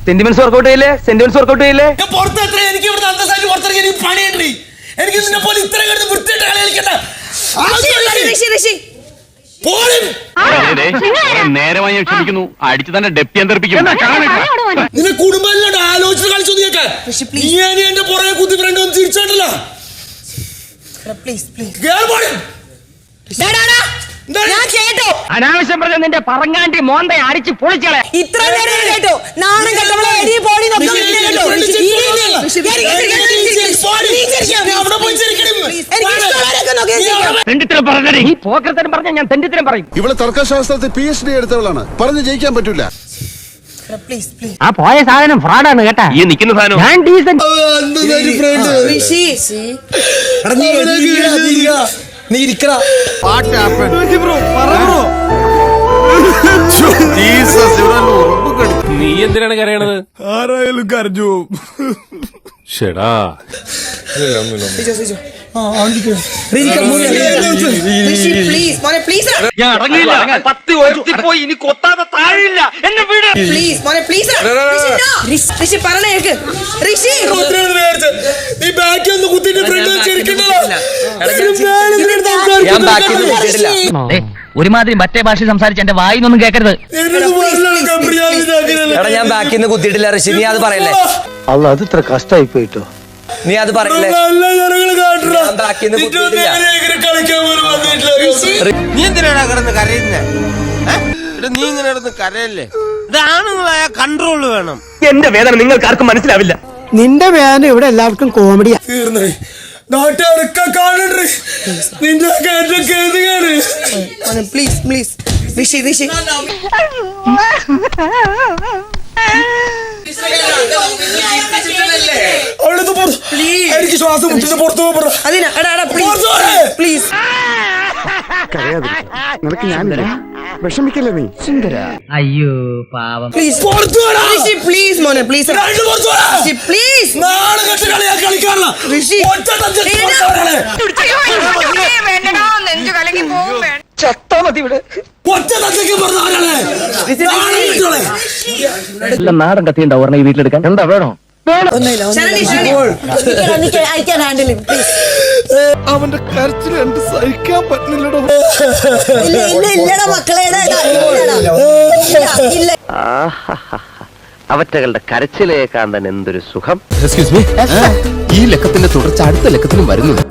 Sentiments workout ചെയ്യില്ലേ? Sentiments workout ചെയ്യില്ലേ? എനിക്ക് ഇവിടെ അന്തസ്സായിട്ട് പുറത്തിറങ്ങി പണിയുണ്ട്. എനിക്ക് നിന്നെ പോലെ ഇത്രയും കിടന്ന് വൃത്തിയായിട്ട് കളി കളിക്കണ്ട. നേരമായി ക്ഷമിക്കുന്നു. അടിച്ചു തന്നെ ഡെപ്റ്റി തെറിപ്പിക്കും. നിന്നെ കുടുംബം ആലോചിച്ച് കളിച്ചു നീക്കാൻ എന്റെ പുറകെ കുത്തി ഫ്രണ്ട് ഒന്നും തിരിച്ചോട്ടല്ല. അനാവശ്യം പറഞ്ഞ നിന്റെ പറങ്ങാണ്ടി മോന്തെ അടിച്ച് പൊളിച്ചളെ. ഇത്ര നേരം കേട്ടോ നാണം കെട്ടവളെ എടി പോടി തെണ്ടിത്തരം പറഞ്ഞേ. ഈ പോക്കരത്തരം പറഞ്ഞ ഞാൻ തെണ്ടിത്തരം പറയും. ഇവിടെ തർക്കശാസ്ത്രത്തിൽ PhD എടുത്തവളാണ്. പറഞ്ഞു ജയിക്കാൻ പറ്റൂല. ആ പോയ സാധനം ഫ്രോഡാണ് കേട്ടാ. ഈ നിൽക്കുന്ന സാധനം ഞാൻ ഡീസന്റ്. നീ ഇരിക്കടാ. നീ എന്തിനാണ് കരയണത്? ആരായാലും കരഞ്ഞു. ഷെടാ പോയി ഇനി കൊത്താതെ താഴില്ല. എന്നെ വീട് നീ ബാക്കി ഒന്ന് കുത്തിട്ട് ഒരുമാതിരി മറ്റേ ഭാഷ സംസാരിച്ച് എന്റെ വായിന്നൊന്നും കേൾക്കരുത്. ഞാൻ ബാക്കിൽ നിന്ന് കുത്തിയിട്ടില്ല ഋഷി, നീ അത് പറയല്ലേ? അല്ല അത് ഇത്ര കഷ്ടായി പോയിട്ടോ. നീ അത് പറയല്ലേ? നീ എന്തിനാണ് കിടന്ന് കരയുന്നേ? നീ ഇങ്ങനെ കിടന്ന് കരയല്ലേ? ഇതാണുങ്ങളായ കൺട്രോള് വേണം. എന്റെ വേദന നിങ്ങൾക്ക് ആർക്കും മനസ്സിലാവില്ല. നിന്റെ വേദന ഇവിടെ എല്ലാവർക്കും കോമഡിയാ. നാട്ടുകാരൊക്കെ കാണണ്ടേ നിന്റെ പ്ലീസ് പ്ലീസ് ഋഷി ഋഷി എനിക്ക് ശ്വാസം മുട്ടിട്ട് പുറത്തു പ്ലീസ്. നിനക്ക് ഞാനില്ല, വിഷമിക്കല്ലേ നീ. സുന്ദര അയ്യോ പാവം. പ്ലീസ് പ്ലീസ് മോനെ പ്ലീസ് പ്ലീസ്. കളിക്കാറില്ല. ചത്താ മതി ഇവിടെ. നാടൻ കത്തിയുണ്ടോ ഓർണ ഈ വീട്ടിലെടുക്കാൻ? എന്താ വേണോ? അവന്റെ കരച്ചിൽ എന്ത് സഹിക്കാൻ പറ്റില്ലടോ. അവറ്റകളുടെ കരച്ചിലേക്കാൻ തന്നെ എന്തൊരു സുഖം. ഈ ലക്കത്തിന്റെ തുടർച്ച അടുത്ത ലക്കത്തിലും വരുന്നുണ്ട്.